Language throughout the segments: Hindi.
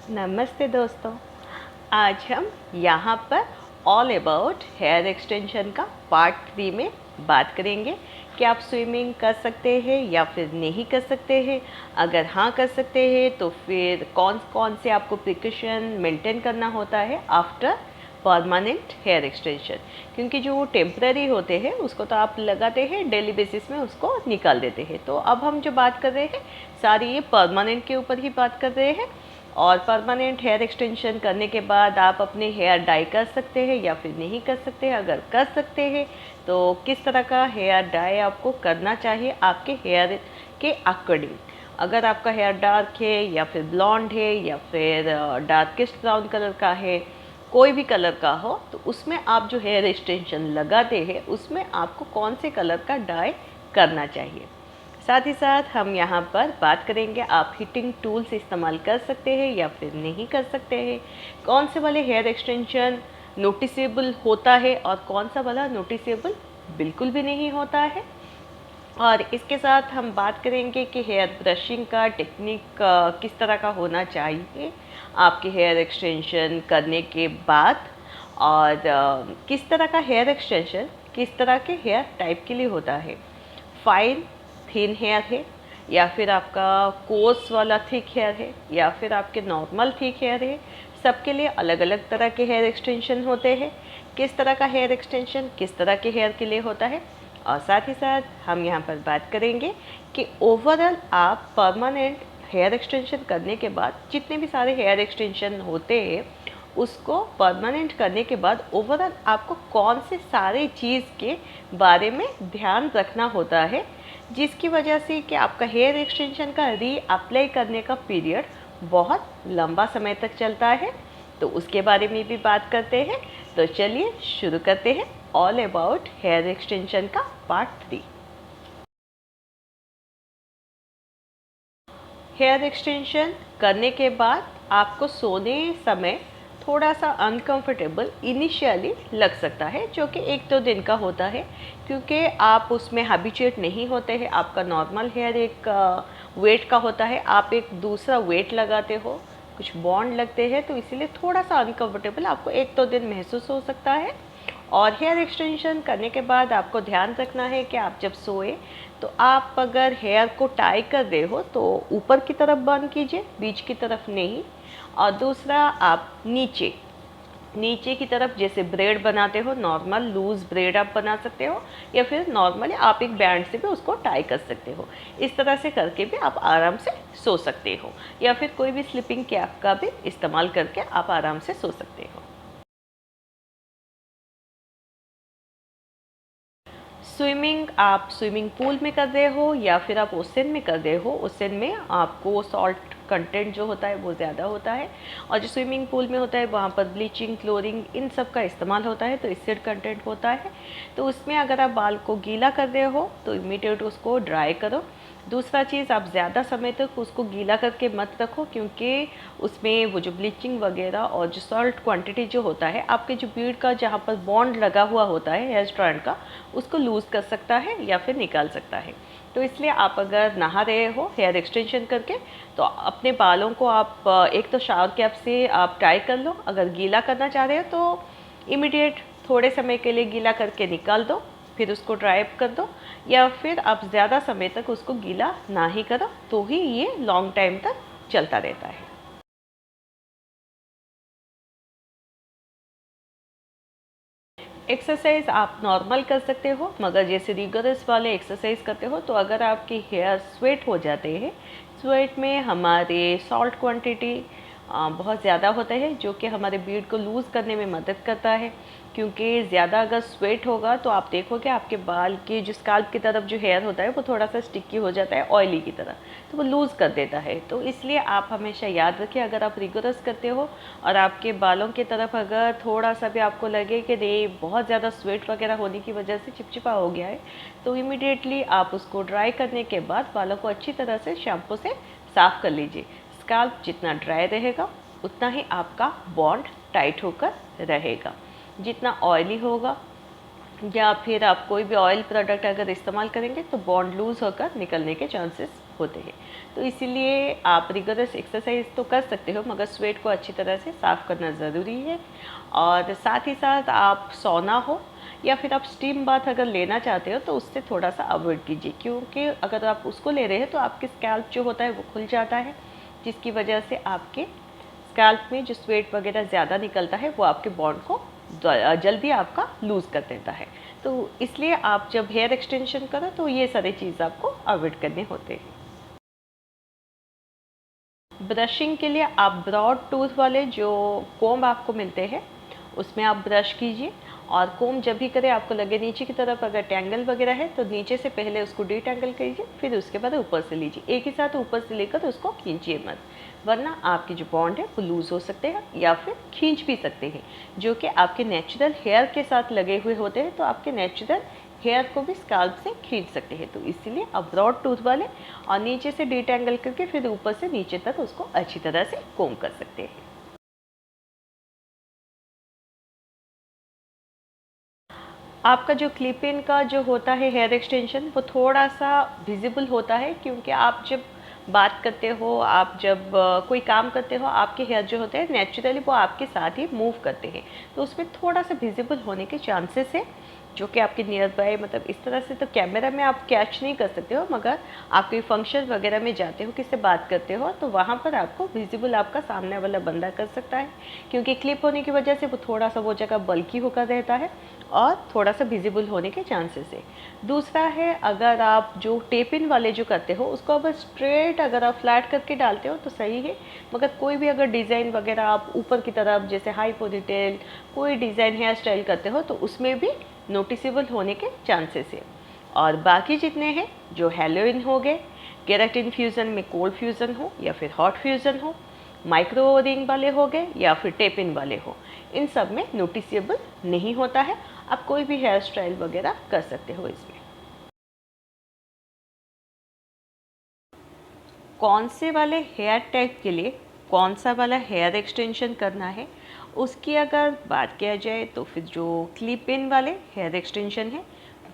नमस्ते दोस्तों। आज हम यहाँ पर ऑल अबाउट हेयर एक्सटेंशन का पार्ट 3 में बात करेंगे कि आप स्विमिंग कर सकते हैं या फिर नहीं कर सकते हैं। अगर हाँ कर सकते हैं तो फिर कौन कौन से आपको प्रिकॉशन मेंटेन करना होता है आफ्टर परमानेंट हेयर एक्सटेंशन, क्योंकि जो टेम्पररी होते हैं उसको तो आप लगाते हैं डेली बेसिस में, उसको निकाल देते हैं। तो अब हम जो बात कर रहे हैं सारी ये परमानेंट के ऊपर ही बात कर रहे हैं। और परमानेंट हेयर एक्सटेंशन करने के बाद आप अपने हेयर डाई कर सकते हैं या फिर नहीं कर सकते हैं। अगर कर सकते हैं तो किस तरह का हेयर डाई आपको करना चाहिए आपके हेयर के अकॉर्डिंग। अगर आपका हेयर डार्क है या फिर ब्लॉन्ड है या फिर डार्केस्ट ब्राउन कलर का है, कोई भी कलर का हो, तो उसमें आप जो हेयर एक्सटेंशन लगाते हैं उसमें आपको कौन से कलर का डाई करना चाहिए। साथ ही साथ हम यहाँ पर बात करेंगे आप हीटिंग टूल्स इस्तेमाल कर सकते हैं या फिर नहीं कर सकते हैं, कौन से वाले हेयर एक्सटेंशन नोटिसेबल होता है और कौन सा वाला नोटिसेबल बिल्कुल भी नहीं होता है। और इसके साथ हम बात करेंगे कि हेयर ब्रशिंग का टेक्निक किस तरह का होना चाहिए आपके हेयर एक्सटेंशन करने के बाद, और किस तरह का हेयर एक्सटेंशन किस तरह के हेयर टाइप के लिए होता है। फाइन थिन हेयर है या फिर आपका कोर्स वाला थिक हेयर है या फिर आपके नॉर्मल थिक हेयर है, सबके लिए अलग अलग तरह के हेयर एक्सटेंशन होते हैं। किस तरह का हेयर एक्सटेंशन किस तरह के हेयर के लिए होता है, और साथ ही साथ हम यहाँ पर बात करेंगे कि ओवरऑल आप परमानेंट हेयर एक्सटेंशन करने के बाद जितने भी सारे हेयर एक्सटेंशन होते हैं उसको परमानेंट करने के बाद ओवरऑल आपको कौन से सारे चीज़ के बारे में ध्यान रखना होता है, जिसकी वजह से कि आपका हेयर एक्सटेंशन का री अप्लाई करने का पीरियड बहुत लंबा समय तक चलता है। तो उसके बारे में भी बात करते हैं। तो चलिए शुरू करते हैं ऑल अबाउट हेयर एक्सटेंशन का पार्ट 3। हेयर एक्सटेंशन करने के बाद आपको सोने समय थोड़ा सा अनकंफर्टेबल इनिशियली लग सकता है, जो कि 1-2 दिन का होता है, क्योंकि आप उसमें हैबिचुएट नहीं होते हैं। आपका नॉर्मल हेयर एक वेट का होता है, आप एक दूसरा वेट लगाते हो, कुछ बॉन्ड लगते हैं, तो इसीलिए थोड़ा सा अनकंफर्टेबल आपको 1-2 दिन महसूस हो सकता है। और हेयर एक्सटेंशन करने के बाद आपको ध्यान रखना है कि आप जब सोए तो आप अगर हेयर को टाई कर रहे हो तो ऊपर की तरफ बंद कीजिए, बीच की तरफ नहीं। और दूसरा आप नीचे नीचे की तरफ जैसे ब्रेड बनाते हो, नॉर्मल लूज ब्रेड आप बना सकते हो, या फिर नॉर्मली आप एक बैंड से भी उसको टाई कर सकते हो। इस तरह से करके भी आप आराम से सो सकते हो, या फिर कोई भी स्लीपिंग कैप का भी इस्तेमाल करके आप आराम से सो सकते हो। स्विमिंग आप स्विमिंग पूल में कर रहे हो या फिर आप ओशन में कर रहे हो, ओशन में आपको सॉल्ट कंटेंट जो होता है वो ज़्यादा होता है, और जो स्विमिंग पूल में होता है वहाँ पर ब्लीचिंग क्लोरिंग इन सब का इस्तेमाल होता है, तो एसिड कंटेंट होता है। तो उसमें अगर आप बाल को गीला कर रहे हो तो इमीडिएट उसको ड्राई करो। दूसरा चीज़, आप ज़्यादा समय तक उसको गीला करके मत रखो, क्योंकि उसमें वो जो ब्लीचिंग वगैरह और जो सॉल्ट क्वांटिटी जो होता है आपके जो बीड का जहाँ पर बॉन्ड लगा हुआ होता है हेयर स्ट्रैंड का, उसको लूज़ कर सकता है या फिर निकाल सकता है। तो इसलिए आप अगर नहा रहे हो हेयर एक्सटेंशन करके तो अपने बालों को आप एक तो शावर कैप से आप टाई कर लो। अगर गीला करना चाह रहे हो तो इमीडिएट थोड़े समय के लिए गीला करके निकाल दो, फिर उसको ड्राई अप कर दो, या फिर आप ज़्यादा समय तक उसको गीला ना ही करो, तो ही ये लॉन्ग टाइम तक चलता रहता है। एक्सरसाइज आप नॉर्मल कर सकते हो, मगर जैसे रिगरस वाले एक्सरसाइज करते हो तो अगर आपके हेयर स्वेट हो जाते हैं, स्वेट में हमारे सॉल्ट क्वांटिटी बहुत ज़्यादा होता है, जो कि हमारे बीड को लूज़ करने में मदद करता है। क्योंकि ज़्यादा अगर स्वेट होगा तो आप देखोगे आपके बाल के जो स्काल्प की तरफ जो हेयर होता है वो थोड़ा सा स्टिकी हो जाता है, ऑयली की तरह, तो वो लूज़ कर देता है। तो इसलिए आप हमेशा याद रखें, अगर आप रिगोरस करते हो और आपके बालों की तरफ अगर थोड़ा सा भी आपको लगे कि नहीं बहुत ज़्यादा स्वेट वगैरह होने की वजह से चिपचिपा हो गया है, तो इमीडिएटली आप उसको ड्राई करने के बाद बालों को अच्छी तरह से शैम्पू से साफ़ कर लीजिए। स्काल्प जितना ड्राई रहेगा उतना ही आपका बॉन्ड टाइट होकर रहेगा। जितना ऑयली होगा या फिर आप कोई भी ऑयल प्रोडक्ट अगर इस्तेमाल करेंगे तो बॉन्ड लूज़ होकर निकलने के चांसेस होते हैं। तो इसीलिए आप रिगरस एक्सरसाइज तो कर सकते हो, मगर स्वेट को अच्छी तरह से साफ़ करना ज़रूरी है। और साथ ही साथ आप सोना हो या फिर आप स्टीम बाथ अगर लेना चाहते हो तो उससे थोड़ा सा अवॉइड कीजिए, क्योंकि अगर आप उसको ले रहे हैं तो आपके स्कैल्प जो होता है वो खुल जाता है, जिसकी वजह से आपके स्कैल्प में जो स्वेट वगैरह ज़्यादा निकलता है वो आपके बॉन्ड को जल्दी आपका लूज़ कर देता है। तो इसलिए आप जब हेयर एक्सटेंशन करो तो ये सारी चीज़ आपको अवॉइड करने होते हैं। ब्रशिंग के लिए आप ब्रॉड टूथ वाले जो कोम्ब आपको मिलते हैं उसमें आप ब्रश कीजिए, और कोम्ब जब भी करें आपको लगे नीचे की तरफ अगर टैंगल वगैरह है तो नीचे से पहले उसको डिटैंगल कीजिए, फिर उसके बाद ऊपर से लीजिए, एक ही साथ ऊपर से लेकर उसको खींचिए मत, वरना आपके जो बॉन्ड है वो लूज़ हो सकते हैं या फिर खींच भी सकते हैं, जो कि आपके नेचुरल हेयर के साथ लगे हुए होते हैं, तो आपके नेचुरल हेयर को भी स्काल्प से खींच सकते हैं। तो इसीलिए आप ब्रॉड टूथ वाले और नीचे से डिटैंगल करके फिर ऊपर से नीचे तक उसको अच्छी तरह से कोम्ब कर सकते हैं। आपका जो क्लिप इन का जो होता है हेयर एक्सटेंशन वो थोड़ा सा विजिबल होता है, क्योंकि आप जब बात करते हो, आप जब कोई काम करते हो, आपके हेयर जो होते हैं नेचुरली वो आपके साथ ही मूव करते हैं, तो उसमें थोड़ा सा विजिबल होने के चांसेस है, जो कि आपके नियर बाय, मतलब इस तरह से तो कैमरा में आप कैच नहीं कर सकते हो, मगर आप कोई फंक्शन वगैरह में जाते हो, किससे बात करते हो, तो वहाँ पर आपको विजिबल आपका सामने वाला बंदा कर सकता है, क्योंकि क्लिप होने की वजह से वो थोड़ा सा वो जगह बल्की होकर रहता है और थोड़ा सा विजिबल होने के चांसेस है। दूसरा है, अगर आप जो टेप इन वाले जो करते हो उसको अगर स्ट्रेट अगर आप फ्लैट करके डालते हो तो सही है, मगर कोई भी अगर डिज़ाइन वगैरह आप ऊपर की तरफ जैसे हाई पोनीटेल कोई डिज़ाइन हेयर स्टाइल करते हो तो उसमें भी नोटिसेबल होने के चांसेस है। और बाकी जितने हैं जो हेलोइन हो गए, केराटिन फ्यूज़न में कोल्ड फ्यूज़न हो या फिर हॉट फ्यूज़न हो, माइक्रो रिंग वाले हो गए या फिर टेप इन वाले हो, इन सब में नोटिसेबल नहीं होता है। आप कोई भी हेयर स्टाइल वगैरह कर सकते हो इसमें। कौन से वाले हेयर टाइप के लिए कौन सा वाला हेयर एक्सटेंशन करना है, उसकी अगर बात किया जाए तो फिर जो क्लिप इन वाले हेयर एक्सटेंशन है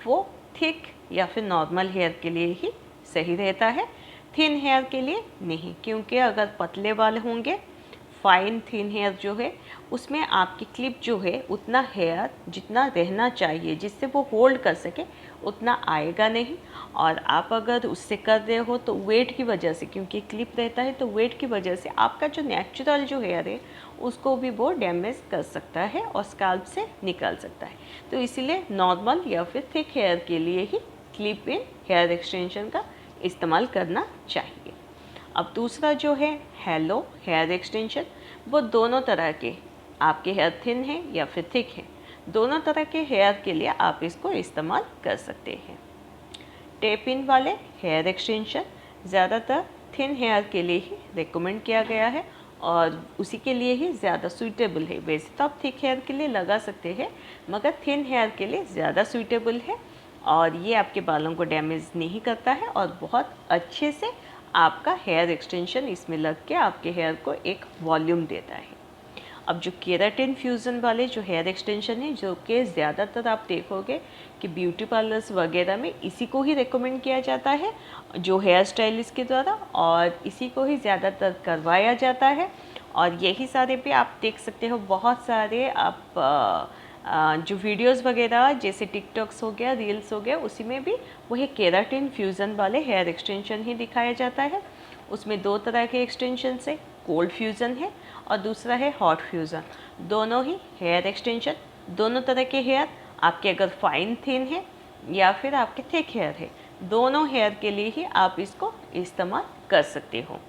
वो थिक या फिर नॉर्मल हेयर के लिए ही सही रहता है, थिन हेयर के लिए नहीं, क्योंकि अगर पतले वाले होंगे फाइन थिन हेयर जो है उसमें आपकी क्लिप जो है उतना हेयर जितना रहना चाहिए जिससे वो होल्ड कर सके उतना आएगा नहीं, और आप अगर उससे कर रहे हो तो वेट की वजह से, क्योंकि क्लिप रहता है तो वेट की वजह से आपका जो नेचुरल जो हेयर है उसको भी वो डैमेज कर सकता है और स्कैल्प से निकल सकता है। तो इसीलिए नॉर्मल या फिर थिक हेयर के लिए ही क्लिप इन हेयर एक्सटेंशन का इस्तेमाल करना चाहिए। अब दूसरा जो है हेलो हेयर एक्सटेंशन, वो दोनों तरह के, आपके हेयर थिन है या फिर थिक है, दोनों तरह के हेयर के लिए आप इसको इस्तेमाल कर सकते हैं। टेप इन वाले हेयर एक्सटेंशन ज़्यादातर थिन हेयर के लिए ही रिकमेंड किया गया है और उसी के लिए ही ज़्यादा सूटेबल है। वैसे तो आप थिक हेयर के लिए लगा सकते हैं, मगर थिन हेयर के लिए ज़्यादा सूटेबल है और ये आपके बालों को डैमेज नहीं करता है और बहुत अच्छे से आपका हेयर एक्सटेंशन इसमें लग के आपके हेयर को एक वॉल्यूम देता है। अब जो केराटिन फ्यूज़न वाले जो हेयर एक्सटेंशन है, जो कि ज़्यादातर आप देखोगे कि ब्यूटी पार्लर्स वगैरह में इसी को ही रिकमेंड किया जाता है जो हेयर स्टाइलिस्ट के द्वारा, और इसी को ही ज़्यादातर करवाया जाता है। और यही सारे पे आप देख सकते हो, बहुत सारे आप जो वीडियोस वगैरह जैसे टिकटॉक्स हो गया, रील्स हो गया, उसी में भी वही केराटिन फ्यूज़न वाले हेयर एक्सटेंशन ही दिखाया जाता है। उसमें दो तरह के एक्सटेंशन है, कोल्ड फ्यूज़न है और दूसरा है हॉट फ्यूज़न। दोनों ही हेयर एक्सटेंशन, दोनों तरह के हेयर, आपके अगर फाइन थिन है या फिर आपके थिक हेयर है, दोनों हेयर के लिए ही आप इसको इस्तेमाल कर सकते हो।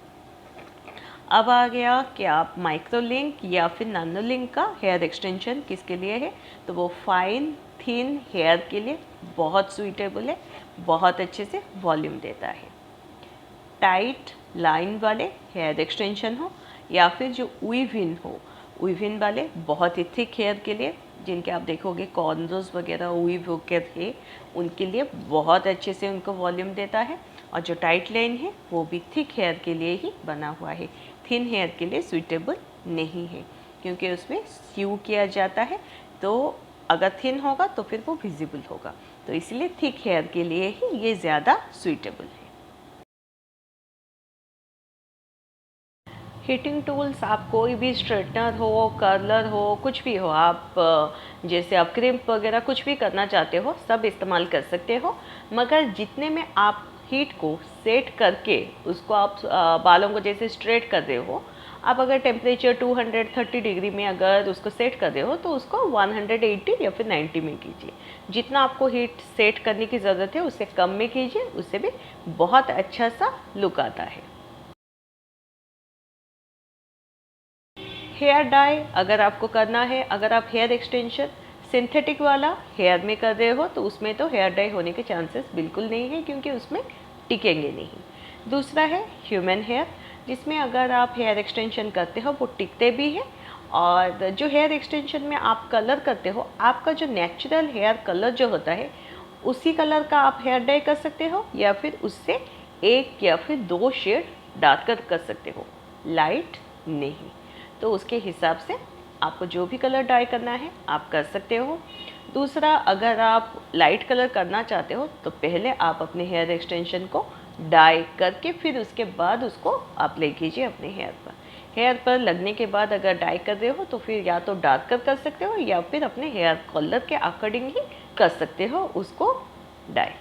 अब आ गया कि आप माइक्रो लिंक या फिर नैनो लिंक का हेयर एक्सटेंशन किसके लिए है, तो वो फाइन थिन हेयर के लिए बहुत सूटेबल है, बहुत अच्छे से वॉल्यूम देता है। टाइट लाइन वाले हेयर एक्सटेंशन हो या फिर जो वीव इन हो, वीव इन वाले बहुत ही थिक हेयर के लिए, जिनके आप देखोगे कॉर्नरोज वगैरह वीव होकर है, उनके लिए बहुत अच्छे से उनको वॉल्यूम देता है। और जो टाइट लाइन है वो भी थिक हेयर के लिए ही बना हुआ है, थिन हेयर के लिए सूटेबल नहीं है, क्योंकि उसमें स्यू किया जाता है, तो अगर थिन होगा तो फिर वो विजिबल होगा, तो इसलिए थिक हेयर के लिए ही ये ज़्यादा सूटेबल है। हीटिंग टूल्स आप कोई भी स्ट्रेटनर हो, कर्लर हो, कुछ भी हो, आप जैसे आप क्रिम्प वगैरह कुछ भी करना चाहते हो सब इस्तेमाल कर सकते हो। मगर जितने में आप हीट को सेट करके उसको आप बालों को जैसे स्ट्रेट कर रहे हो, आप अगर टेम्परेचर 230 डिग्री में अगर उसको सेट कर रहे हो तो उसको 180 या फिर 90 में कीजिए। जितना आपको हीट सेट करने की ज़रूरत है उससे कम में कीजिए, उससे भी बहुत अच्छा सा लुक आता है। हेयर डाई अगर आपको करना है, अगर आप हेयर एक्सटेंशन सिंथेटिक वाला हेयर में कर रहे हो तो उसमें तो हेयर डाई होने के चांसेस बिल्कुल नहीं है, क्योंकि उसमें टिकेंगे नहीं। दूसरा है ह्यूमन हेयर, जिसमें अगर आप हेयर एक्सटेंशन करते हो वो टिकते भी है। और जो हेयर एक्सटेंशन में आप कलर करते हो, आपका जो नेचुरल हेयर कलर जो होता है उसी कलर का आप हेयर डाई कर सकते हो, या फिर उससे एक या फिर दो शेड डार्कर कर सकते हो, लाइट नहीं। तो उसके हिसाब से आपको जो भी कलर डाई करना है आप कर सकते हो। दूसरा, अगर आप लाइट कलर करना चाहते हो तो पहले आप अपने हेयर एक्सटेंशन को डाई करके फिर उसके बाद उसको अप्लाई कीजिए अपने हेयर पर। हेयर पर लगने के बाद अगर डाई कर रहे हो तो फिर या तो डार्कर कर सकते हो या फिर अपने हेयर कलर के अकॉर्डिंग ही कर सकते हो उसको डाई।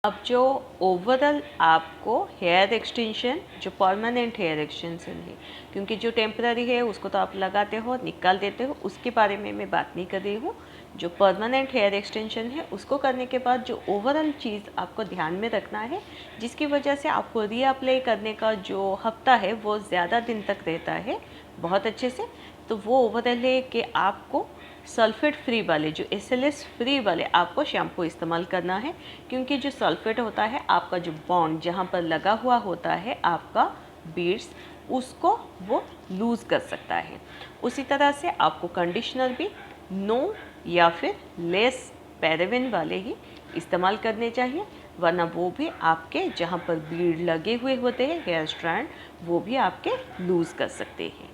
अब जो ओवरऑल आपको हेयर एक्सटेंशन, जो परमानेंट हेयर एक्सटेंशन है, क्योंकि जो टेम्पररी है उसको तो आप लगाते हो निकाल देते हो, उसके बारे में मैं बात नहीं कर रही हूँ। जो परमानेंट हेयर एक्सटेंशन है उसको करने के बाद जो ओवरऑल चीज़ आपको ध्यान में रखना है, जिसकी वजह से आपको रीअप्लाई करने का जो हफ्ता है वो ज़्यादा दिन तक रहता है बहुत अच्छे से, तो वो ओवरऑल है कि आपको सल्फेट फ्री वाले, जो SLS फ्री वाले आपको शैम्पू इस्तेमाल करना है। क्योंकि जो सल्फेट होता है आपका जो बॉन्ड जहाँ पर लगा हुआ होता है आपका बीड्स, उसको वो लूज़ कर सकता है। उसी तरह से आपको कंडीशनर भी नो या फिर लेस पैराबेन वाले ही इस्तेमाल करने चाहिए, वरना वो भी आपके जहाँ पर बीड लगे हुए होते हैं हेयर स्ट्रैंड, वो भी आपके लूज़ कर सकते हैं।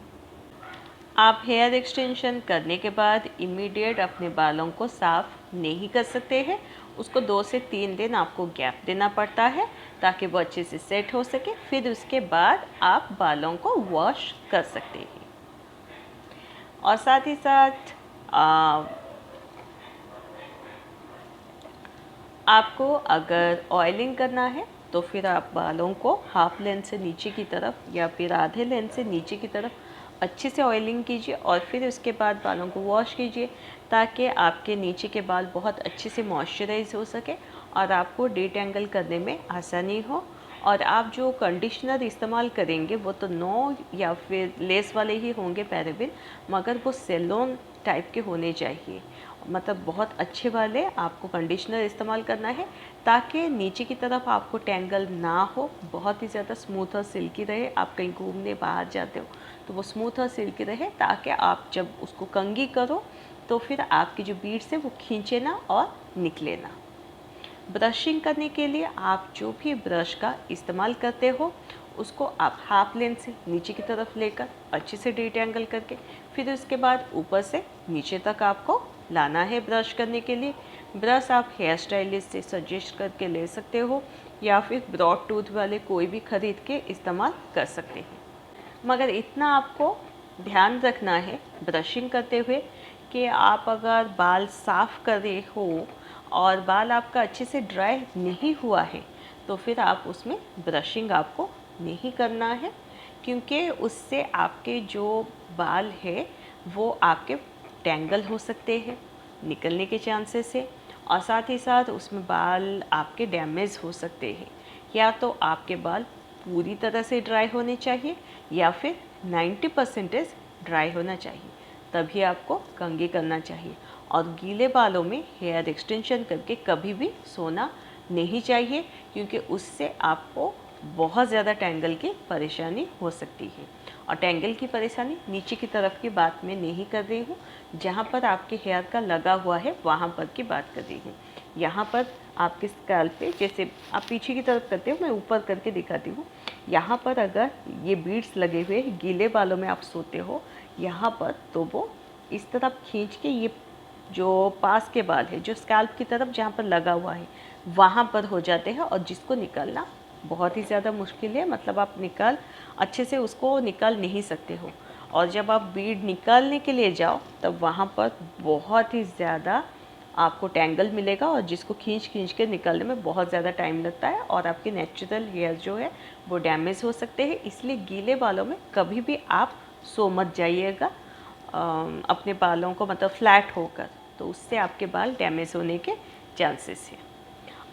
आप हेयर एक्सटेंशन करने के बाद इमीडिएट अपने बालों को साफ़ नहीं कर सकते हैं, उसको 2 से 3 दिन आपको गैप देना पड़ता है ताकि वो अच्छे से सेट हो सके, फिर उसके बाद आप बालों को वॉश कर सकते हैं। और साथ ही साथ आपको अगर ऑयलिंग करना है तो फिर आप बालों को हाफ लेंथ से नीचे की तरफ या फिर आधे लेंथ से नीचे की तरफ अच्छे से ऑयलिंग कीजिए और फिर उसके बाद बालों को वॉश कीजिए, ताकि आपके नीचे के बाल बहुत अच्छे से मॉइस्चराइज हो सके और आपको डिटेंगल करने में आसानी हो। और आप जो कंडीशनर इस्तेमाल करेंगे वो तो नो या फिर लेस वाले ही होंगे पैराबेन, मगर वो सेलोन टाइप के होने चाहिए, मतलब बहुत अच्छे वाले आपको कंडीशनर इस्तेमाल करना है ताकि नीचे की तरफ आपको टेंगल ना हो, बहुत ही ज़्यादा स्मूथ और सिल्की रहे। आप कहीं घूमने बाहर जाते हो तो वो स्मूथ और सिल्की रहे, ताकि आप जब उसको कंघी करो तो फिर आपकी जो बीड्स है वो खींचे ना और निकले ना। ब्रशिंग करने के लिए आप जो भी ब्रश का इस्तेमाल करते हो उसको आप हाफ लेंथ से नीचे की तरफ लेकर अच्छे से डिटेंगल करके फिर उसके बाद ऊपर से नीचे तक आपको लाना है ब्रश करने के लिए। ब्रश आप हेयर स्टाइलिस्ट से सजेस्ट करके ले सकते हो या फिर ब्रॉड टूथ वाले कोई भी ख़रीद के इस्तेमाल कर सकते हैं। मगर इतना आपको ध्यान रखना है ब्रशिंग करते हुए कि आप अगर बाल साफ़ कर रहे हो और बाल आपका अच्छे से ड्राई नहीं हुआ है तो फिर आप उसमें ब्रशिंग आपको नहीं करना है, क्योंकि उससे आपके जो बाल है वो आपके टैंगल हो सकते हैं, निकलने के चांसेस है, और साथ ही साथ उसमें बाल आपके डैमेज हो सकते हैं। या तो आपके बाल पूरी तरह से ड्राई होने चाहिए या फिर 90% ड्राई होना चाहिए, तभी आपको कंघी करना चाहिए। और गीले बालों में हेयर एक्सटेंशन करके कभी भी सोना नहीं चाहिए, क्योंकि उससे आपको बहुत ज़्यादा टैंगल की परेशानी हो सकती है। और टैंगल की परेशानी नीचे की तरफ की बात मैं नहीं कर रही हूँ, जहाँ पर आपके हेयर का लगा हुआ है वहाँ पर की बात कर रही हूँ। यहाँ पर आपके स्कैल्प पे, जैसे आप पीछे की तरफ करते हो, मैं ऊपर करके दिखाती हूँ। यहाँ पर अगर ये बीड्स लगे हुए गीले बालों में आप सोते हो यहाँ पर, तो वो इस तरफ खींच के ये जो पास के बाल है जो स्कैल्प की तरफ जहाँ पर लगा हुआ है वहाँ पर हो जाते हैं और जिसको निकालना बहुत ही ज़्यादा मुश्किल है, मतलब आप अच्छे से उसको निकाल नहीं सकते हो। और जब आप बीड निकालने के लिए जाओ तब वहाँ पर बहुत ही ज़्यादा आपको टैंगल मिलेगा और जिसको खींच खींच के निकालने में बहुत ज़्यादा टाइम लगता है और आपके नेचुरल हेयर जो है वो डैमेज हो सकते हैं। इसलिए गीले बालों में कभी भी आप सो मत जाइएगा अपने बालों को, मतलब फ्लैट होकर, तो उससे आपके बाल डैमेज होने के चांसेस हैं।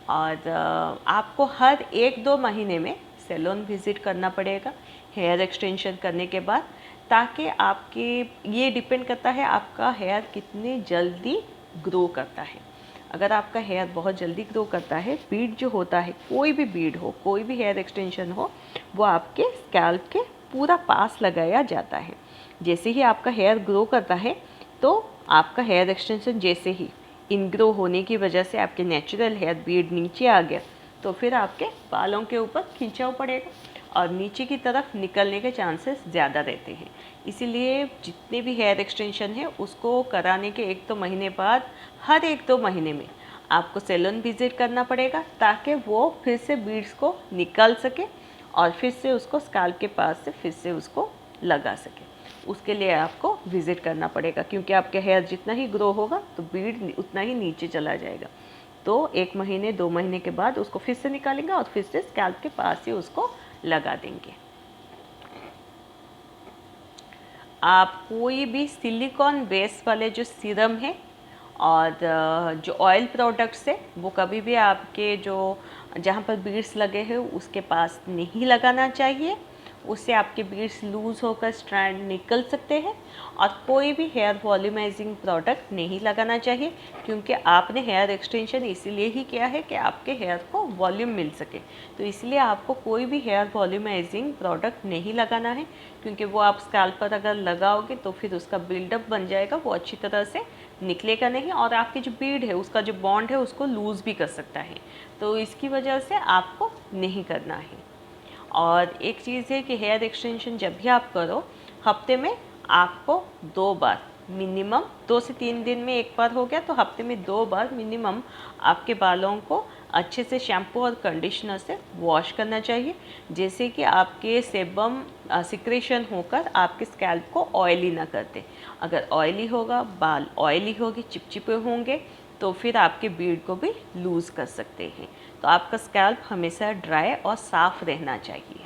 और आपको हर 1-2 महीने में सैलून विज़िट करना पड़ेगा हेयर एक्सटेंशन करने के बाद, ताकि आपके, ये डिपेंड करता है आपका हेयर कितनी जल्दी ग्रो करता है। अगर आपका हेयर बहुत जल्दी ग्रो करता है, बीड जो होता है, कोई भी बीड हो, कोई भी हेयर एक्सटेंशन हो, वो आपके स्कैल्प के पूरा पास लगाया जाता है। जैसे ही आपका हेयर ग्रो करता है तो आपका हेयर एक्सटेंशन जैसे ही इनग्रो होने की वजह से आपके नेचुरल हेयर बीड नीचे आ गया तो फिर आपके बालों के ऊपर खिंचाव पड़ेगा और नीचे की तरफ निकलने के चांसेस ज़्यादा रहते हैं। इसीलिए जितने भी हेयर एक्सटेंशन है उसको कराने के 1-2 महीने बाद, हर 1-2 महीने में आपको सैलून विज़िट करना पड़ेगा, ताकि वो फिर से बीड्स को निकाल सके और फिर से उसको स्कैल्प के पास से फिर से उसको लगा सके। उसके लिए आपको विज़िट करना पड़ेगा, क्योंकि आपके हेयर जितना ही ग्रो होगा तो बीड उतना ही नीचे चला जाएगा। तो 1 महीने 2 महीने के बाद उसको फिर से निकालेंगे और फिर से स्कैल्प के पास ही उसको लगा देंगे। आप कोई भी सिलिकॉन बेस वाले जो सीरम है और जो ऑयल प्रोडक्ट्स है वो कभी भी आपके जो जहाँ पर बीड्स लगे हैं उसके पास नहीं लगाना चाहिए। उससे आपके बीड्स लूज़ होकर स्ट्रैंड निकल सकते हैं। और कोई भी हेयर वॉल्यूमाइजिंग प्रोडक्ट नहीं लगाना चाहिए, क्योंकि आपने हेयर एक्सटेंशन इसीलिए ही किया है कि आपके हेयर को वॉल्यूम मिल सके। तो इसलिए आपको कोई भी हेयर वॉल्यूमाइजिंग प्रोडक्ट नहीं लगाना है, क्योंकि वो आप स्कैल्प पर अगर लगाओगे तो फिर उसका बिल्डअप बन जाएगा, वो अच्छी तरह से निकलेगा नहीं और आपकी जो बीड है उसका जो बॉन्ड है उसको लूज़ भी कर सकता है। तो इसकी वजह से आपको नहीं करना है। और एक चीज़ है कि हेयर एक्सटेंशन जब भी आप करो, हफ्ते में आपको 2 बार मिनिमम, 2 से 3 दिन में एक बार हो गया तो हफ्ते में 2 बार मिनिमम आपके बालों को अच्छे से शैम्पू और कंडीशनर से वॉश करना चाहिए, जैसे कि आपके सेबम सिक्रेशन होकर आपके स्कैल्प को ऑयली ना करते। अगर ऑयली होगा, बाल ऑयली होगी, चिपचिपे होंगे, तो फिर आपके बीड को भी लूज़ कर सकते हैं। तो आपका स्कैल्प हमेशा ड्राई और साफ़ रहना चाहिए।